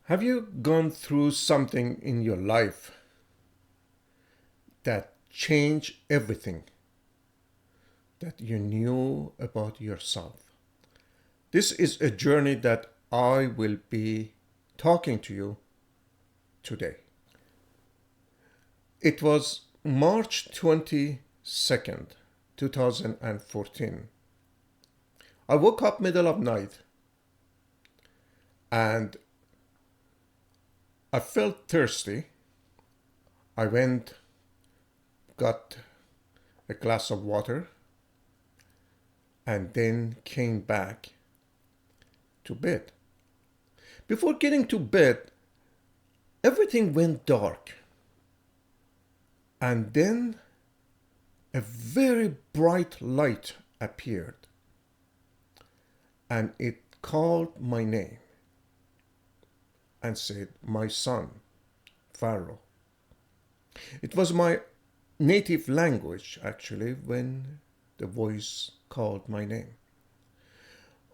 Have you gone through something in your life that changed everything that you knew about yourself? This is a journey that I will be talking to you today. It was March 22nd, 2014. I woke up middle of night and I felt thirsty. I went, got a glass of water, and then came back to bed. Before getting to bed, everything went dark. And then a very bright light appeared and it called my name and said, "My son, Pharaoh." It was my native language, actually, when the voice called my name.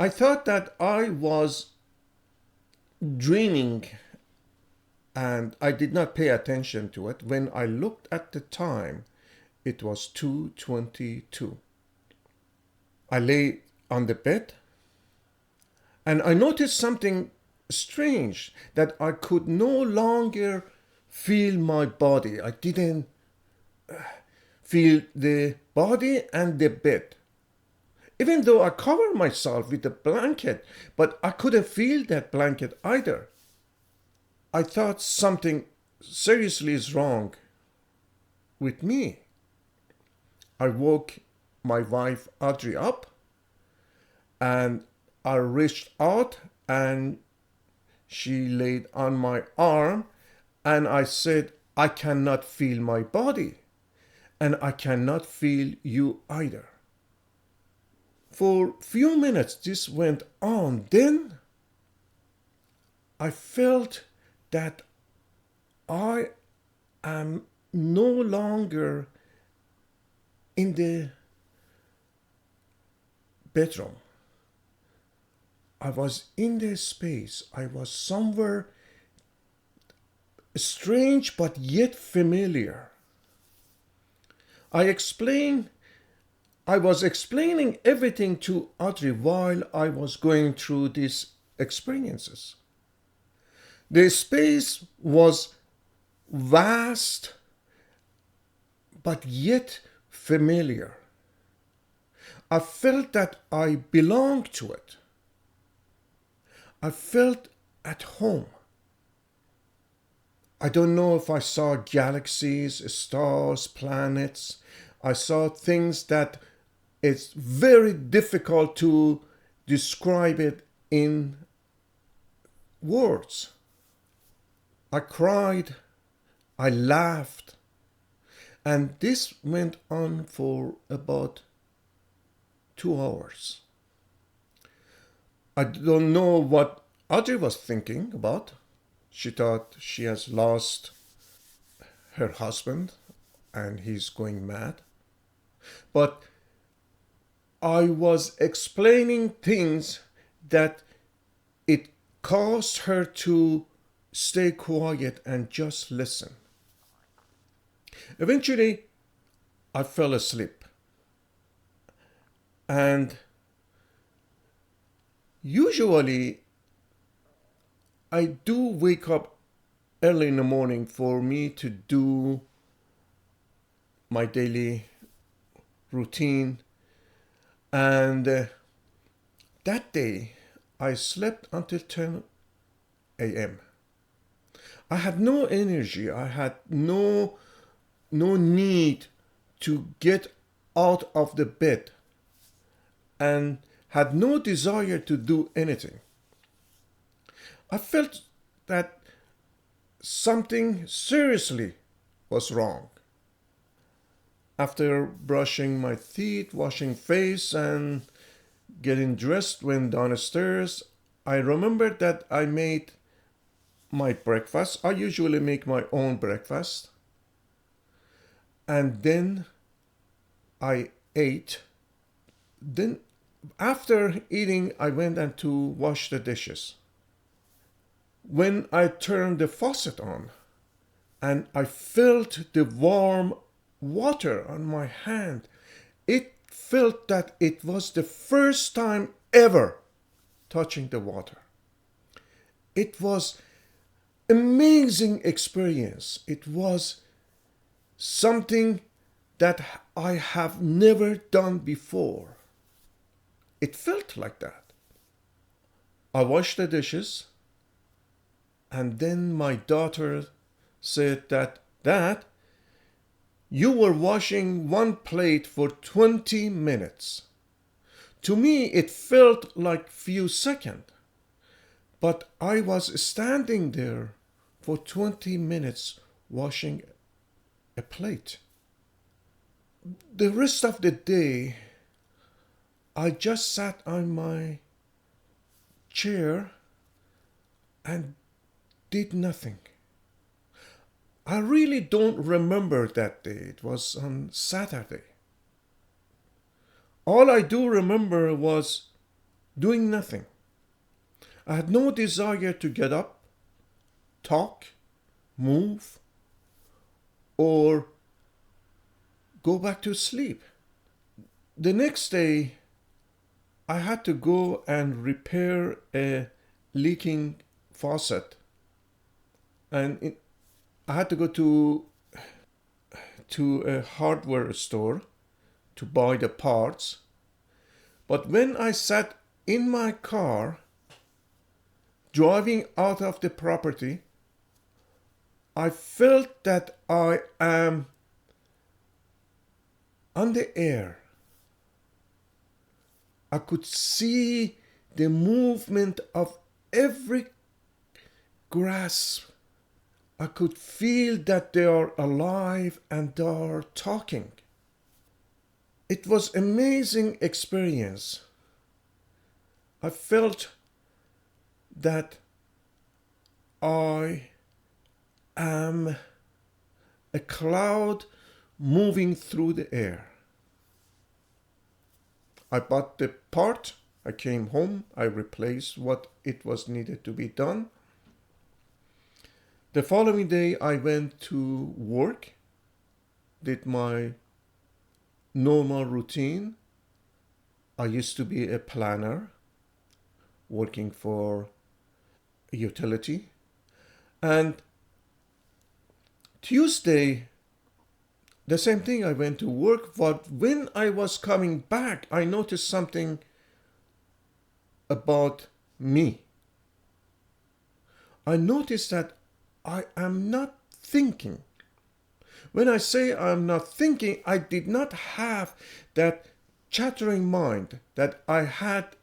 I thought that I was dreaming and I did not pay attention to it. When I looked at the time, it was 2:22. I lay on the bed and I noticed something strange, that I could no longer feel my body. I didn't feel the body and the bed. Even though I covered myself with a blanket, but I couldn't feel that blanket either. I thought something seriously is wrong with me. I woke my wife Audrey up and I reached out and she laid on my arm and I said, "I cannot feel my body and I cannot feel you either." For a few minutes this went on. Then I felt that I am no longer in the bedroom. I was in the space. I was somewhere strange but yet familiar. I was explaining everything to Audrey while I was going through these experiences. The space was vast but yet familiar. I felt that I belonged to it. I felt at home. I don't know if I saw galaxies, stars, planets. I saw things that it's very difficult to describe it in words. I cried, I laughed, and this went on for about 2 hours. I don't know what Audrey was thinking about. She thought she has lost her husband and he's going mad. But I was explaining things that it caused her to stay quiet and just listen. Eventually, I fell asleep. And usually, I do wake up early in the morning for me to do my daily routine. And that day, I slept until 10 a.m. I had no energy. I had no need to get out of the bed and had no desire to do anything. I felt that something seriously was wrong. After brushing my teeth, washing face, and getting dressed, went downstairs, I remembered that I made my breakfast. I usually make my own breakfast. And then I ate. Then after eating, I went and to wash the dishes. when I turned the faucet on and I felt the warm water on my hand, it felt that it was the first time ever touching the water. It was amazing experience. It was something that I have never done before. It felt like that. I washed the dishes, and then my daughter said that, "Dad, you were washing one plate for 20 minutes. To me, it felt like few seconds, but I was standing there for 20 minutes washing a plate." The rest of the day, I just sat on my chair and did nothing. I really don't remember that day. It was on Saturday. All I do remember was doing nothing. I had no desire to get up, talk, move, or go back to sleep. The next day, I had to go and repair a leaking faucet. And I had to go to a hardware store to buy the parts. But when I sat in my car, driving out of the property, I felt that I am on the air. I could see the movement of every grass. I could feel that they are alive and they are talking. It was an amazing experience. I felt that I am a cloud moving through the air. I bought the part, I came home, I replaced what it was needed to be done. The following day I went to work, did my normal routine. I used to be a planner, working for a utility. And Tuesday, the same thing, I went to work, but when I was coming back, I noticed something about me. I noticed that I am not thinking. When I say I'm not thinking, I did not have that chattering mind that I had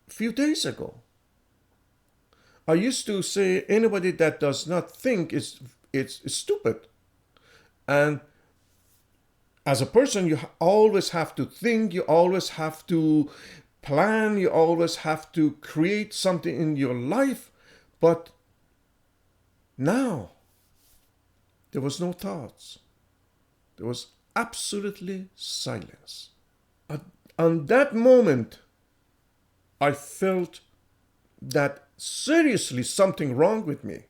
a few days ago. I used to say anybody that does not think is stupid. And as a person, you always have to think, you always have to plan, you always have to create something in your life. But now, there was no thoughts. There was absolutely silence. On that moment, I felt that seriously something wrong with me.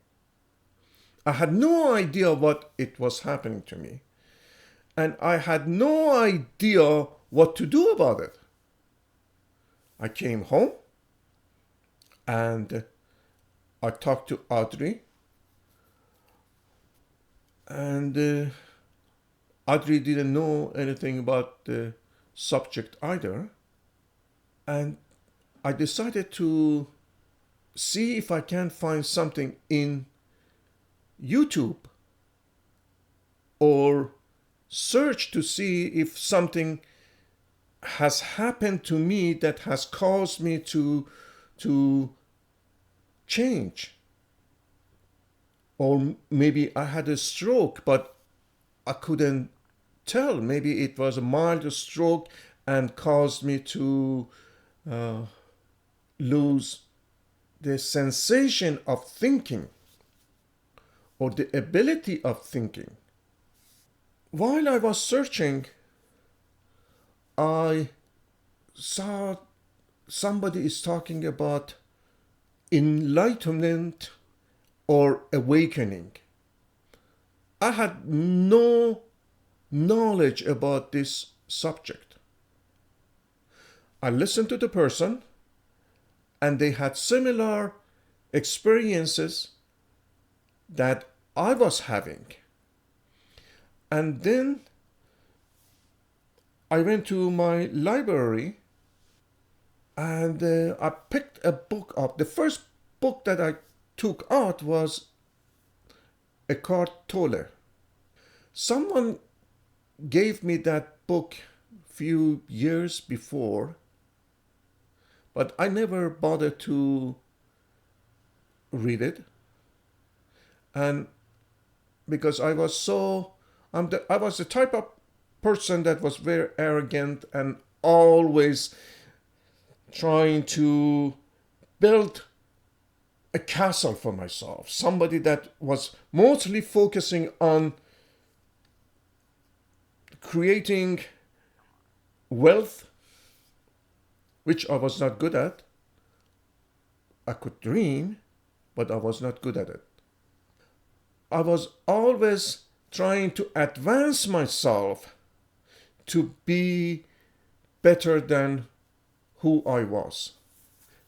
I had no idea what it was happening to me. And I had no idea what to do about it. I came home and I talked to Audrey. And Audrey didn't know anything about the subject either. And I decided to see if I can find something in YouTube or search to see if something has happened to me that has caused me to change. Or maybe I had a stroke, but I couldn't tell. Maybe it was a mild stroke and caused me to lose the sensation of thinking or the ability of thinking. While I was searching, I saw somebody is talking about enlightenment or awakening. I had no knowledge about this subject. I listened to the person, and they had similar experiences that I was having. And then I went to my library and I picked a book up. The first book that I took out was Eckhart Tolle. Someone gave me that book few years before, but I never bothered to read it. And because I was I was the type of person that was very arrogant and always trying to build a castle for myself. Somebody that was mostly focusing on creating wealth, which I was not good at. I could dream, but I was not good at it. I was always trying to advance myself to be better than who I was.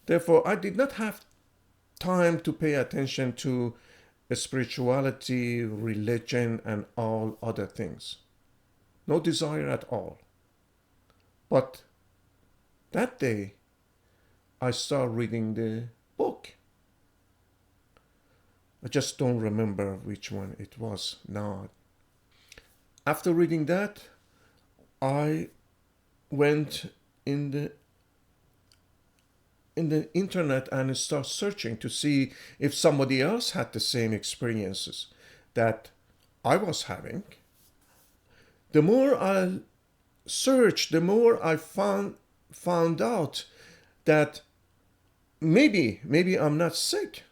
Therefore, I did not have time to pay attention to spirituality, religion, and all other things. No desire at all. But that day, I started reading the book. I just don't remember which one it was now. After reading that, I went in the internet and start searching to see if somebody else had the same experiences that I was having. The more I searched, the more I found out that maybe I'm not sick.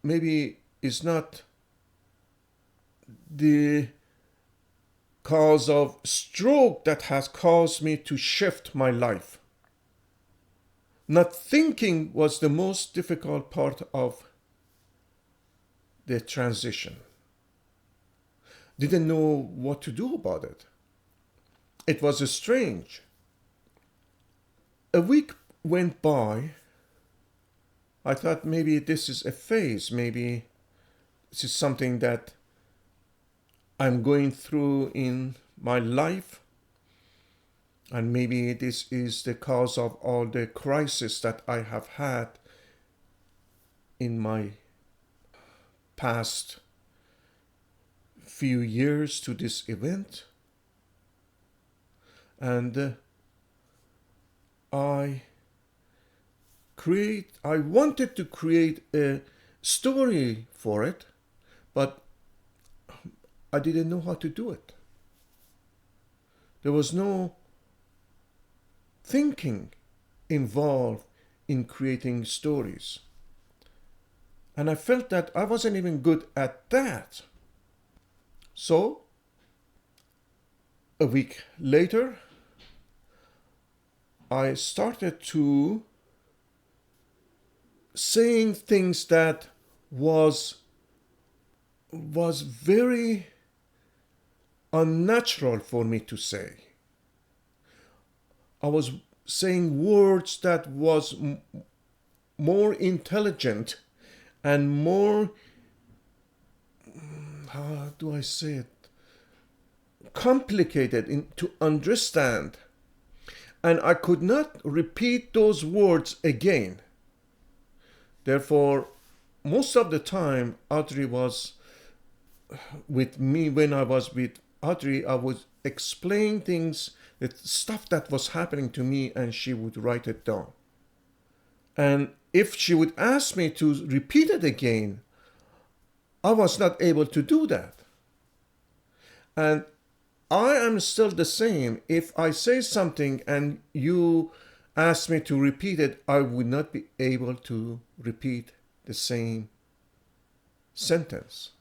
Maybe it's not the cause of stroke that has caused me to shift my life. Not thinking was the most difficult part of the transition. Didn't know what to do about it. It was strange. A week went by. I thought maybe this is a phase. Maybe this is something that I'm going through in my life. And maybe this is the cause of all the crises that I have had in my past few years to this event. And I wanted to create a story for it, but I didn't know how to do it. There was no thinking involved in creating stories. And I felt that I wasn't even good at that. So, a week later, I started to saying things that was very unnatural for me to say. I was saying words that was more intelligent and more, how do I say it, complicated to understand. And I could not repeat those words again. Therefore, most of the time, Audrey was with me. When I was with Audrey, I would explain things, the stuff that was happening to me, and she would write it down. And if she would ask me to repeat it again, I was not able to do that. And I am still the same. If I say something and you ask me to repeat it, I would not be able to repeat the same sentence.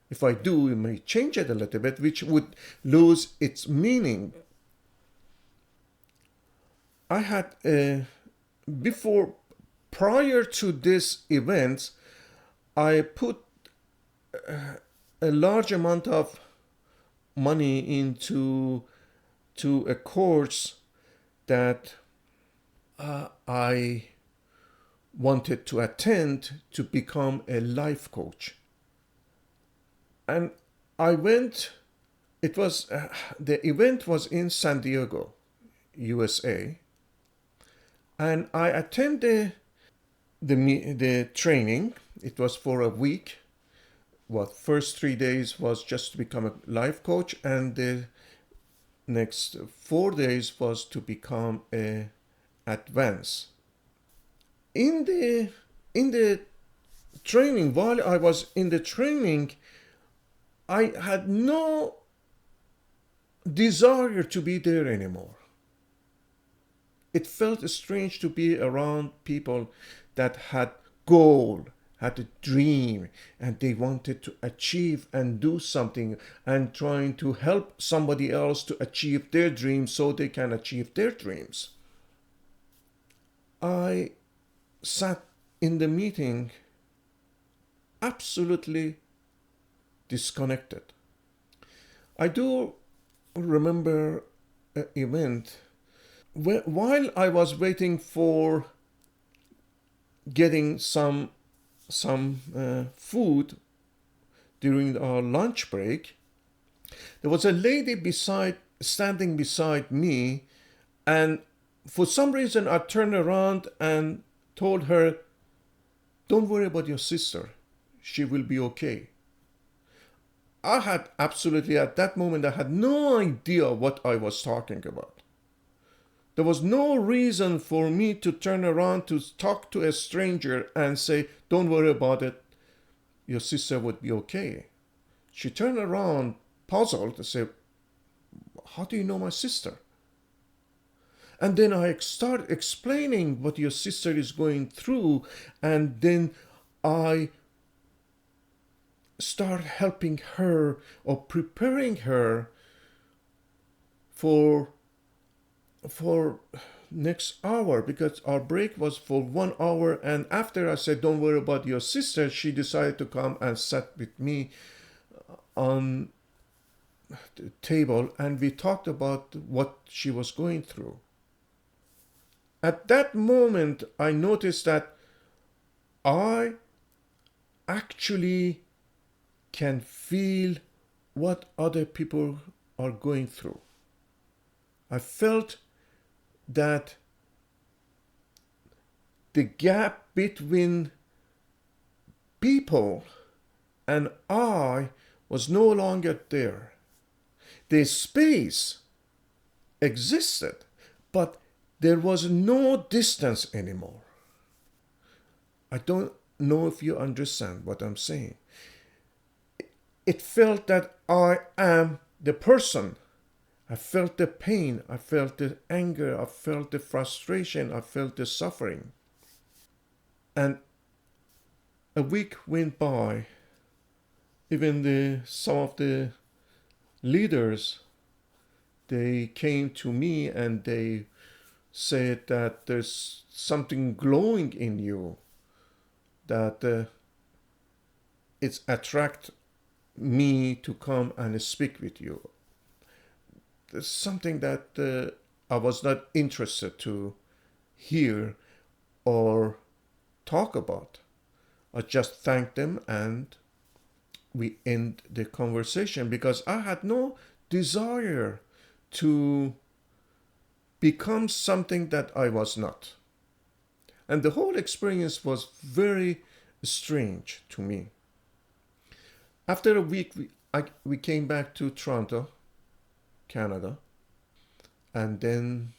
If I do, it may change it a little bit, which would lose its meaning. I had, prior to this event, I put a large amount of money into to a course that I wanted to attend to become a life coach. And I went, it was, the event was in San Diego, USA. And I attended the training. It was for a week. What first 3 days was just to become a life coach, and the next 4 days was to become a advance. In the training, while I was in the training, I had no desire to be there anymore. It felt strange to be around people that had goal, had a dream, and they wanted to achieve and do something, and trying to help somebody else to achieve their dreams so they can achieve their dreams. I sat in the meeting absolutely disconnected. I do remember an event while I was waiting for getting some food during our lunch break. There was a lady standing beside me, and for some reason I turned around and told her, "Don't worry about your sister. She will be okay." I had absolutely, at that moment, I had no idea what I was talking about. There was no reason for me to turn around to talk to a stranger and say, "Don't worry about it, your sister would be okay." She turned around, puzzled, and said, "How do you know my sister?" And then I start explaining what your sister is going through, and then I start helping her or preparing her for next hour, because our break was for 1 hour. And after I said, "Don't worry about your sister," she decided to come and sat with me on the table, and we talked about what she was going through. At that moment, I noticed that I actually can feel what other people are going through. I felt that the gap between people and I was no longer there. The space existed, but there was no distance anymore. I don't know if you understand what I'm saying. It felt that I am the person. I felt the pain, I felt the anger, I felt the frustration, I felt the suffering. And a week went by. Even some of the leaders, they came to me and they said that there's something glowing in you, that it's attract me to come and speak with you. There's something that I was not interested to hear or talk about. I just thanked them and we end the conversation, because I had no desire to become something that I was not. And the whole experience was very strange to me. After a week, we came back to Toronto, Canada, and then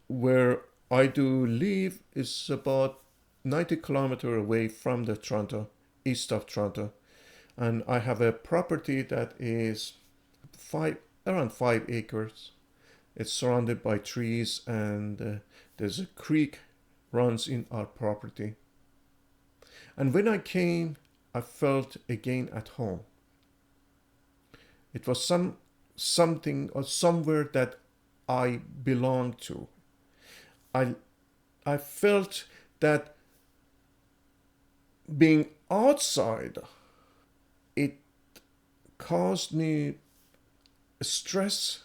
where I do live is about 90 kilometers away from the Toronto, east of Toronto, and I have a property that is around 5 acres. It's surrounded by trees, and there's a creek runs in our property. And when I came, I felt again at home. It was something or somewhere that I belonged to. I felt that being outside, it caused me stress,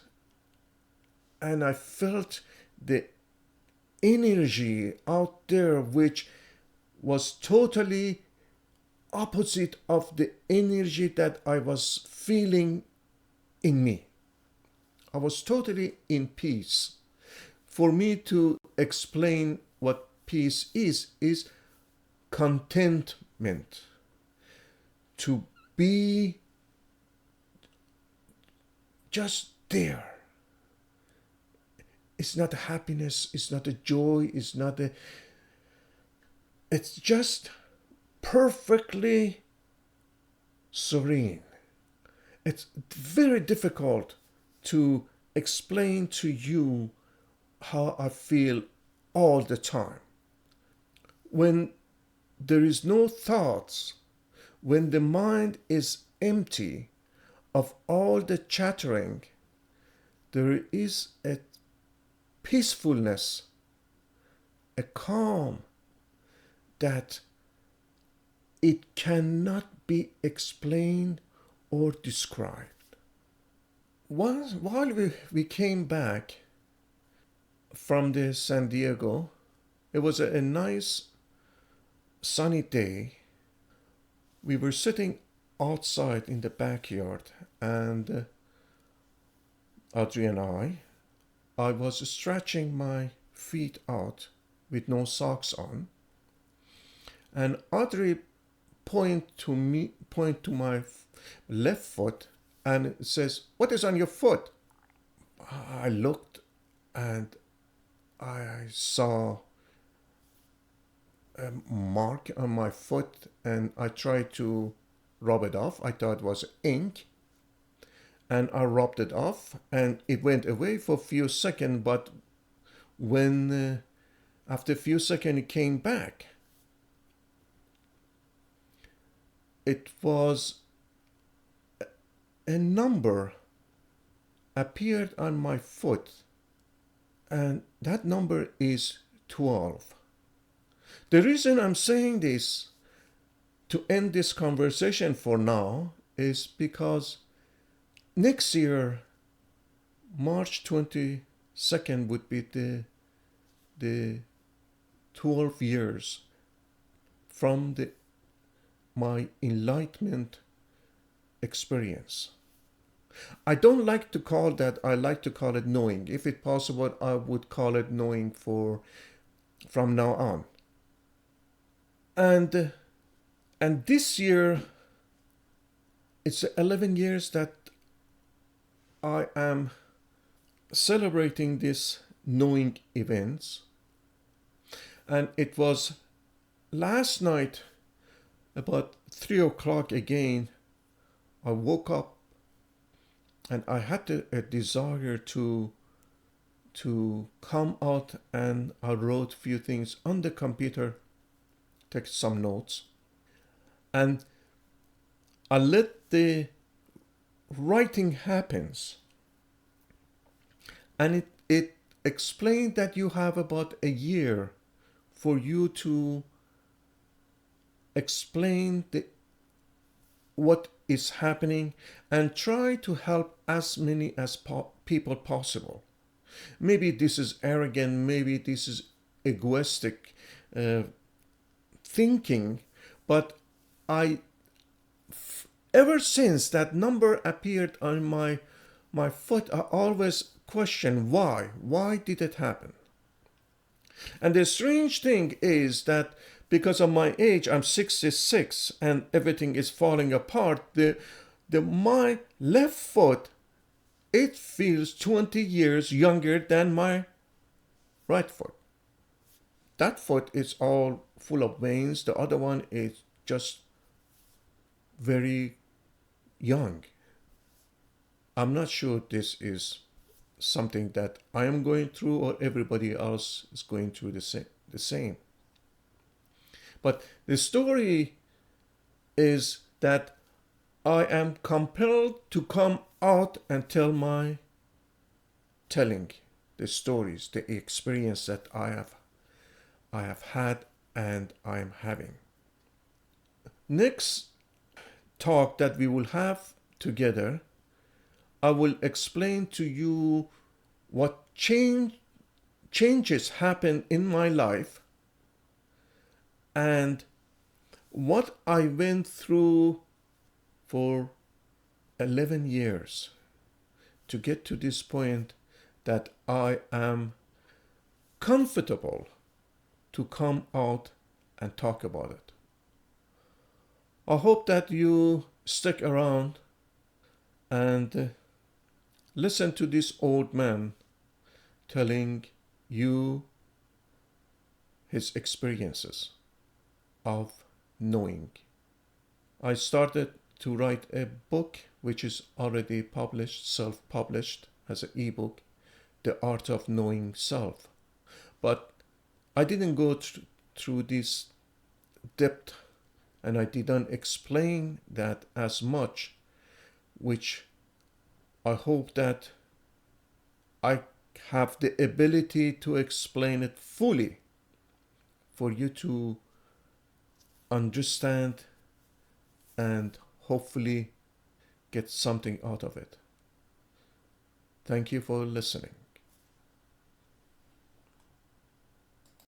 and I felt the energy out there which was totally opposite of the energy that I was feeling in me. I was totally in peace. For me to explain what peace is contentment. To be just there. It's not a happiness, it's not a joy, it's just perfectly serene. It's very difficult to explain to you how I feel all the time. When there is no thoughts, when the mind is empty of all the chattering, there is a peacefulness, a calm that it cannot be explained or described. While we came back from the San Diego, it was a nice sunny day. We were sitting outside in the backyard, and Audrey and I was stretching my feet out with no socks on, and Audrey point to my left foot, and says, "What is on your foot?" I looked, and I saw a mark on my foot, and I tried to rub it off. I thought it was ink, and I rubbed it off, and it went away for a few seconds. But when after a few seconds it came back, it was a number appeared on my foot, and that number is 12. The reason I'm saying this to end this conversation for now is because next year, March 22nd, would be the 12 years from my enlightenment experience. I don't like to call that, I like to call it knowing. If it's possible, I would call it knowing from now on. And this year, it's 11 years that I am celebrating this knowing events. And it was last night, about 3 o'clock again, I woke up and I had a desire to come out, and I wrote a few things on the computer, take some notes, and I let the writing happens. And it explained that you have about a year for you to explain what is happening and try to help as many as people possible. Maybe this is arrogant, maybe this is egoistic thinking, but ever since that number appeared on my foot, I always question why. Why did it happen? And the strange thing is that because of my age, I'm 66, and everything is falling apart. My left foot, it feels 20 years younger than my right foot. That foot is all full of veins. The other one is just very young. I'm not sure this is something that I am going through or everybody else is going through the same. But the story is that I am compelled to come out and telling the stories, the experience that I have had and I am having. Next talk that we will have together, I will explain to you what changes happen in my life and what I went through for 11 years to get to this point that I am comfortable to come out and talk about it. I hope that you stick around and listen to this old man telling you his experiences of knowing. I started to write a book which is already published, self-published as an ebook, The Art of Knowing Self. But I didn't go through this depth and I didn't explain that as much, which I hope that I have the ability to explain it fully for you to understand and hopefully get something out of it. Thank you for listening.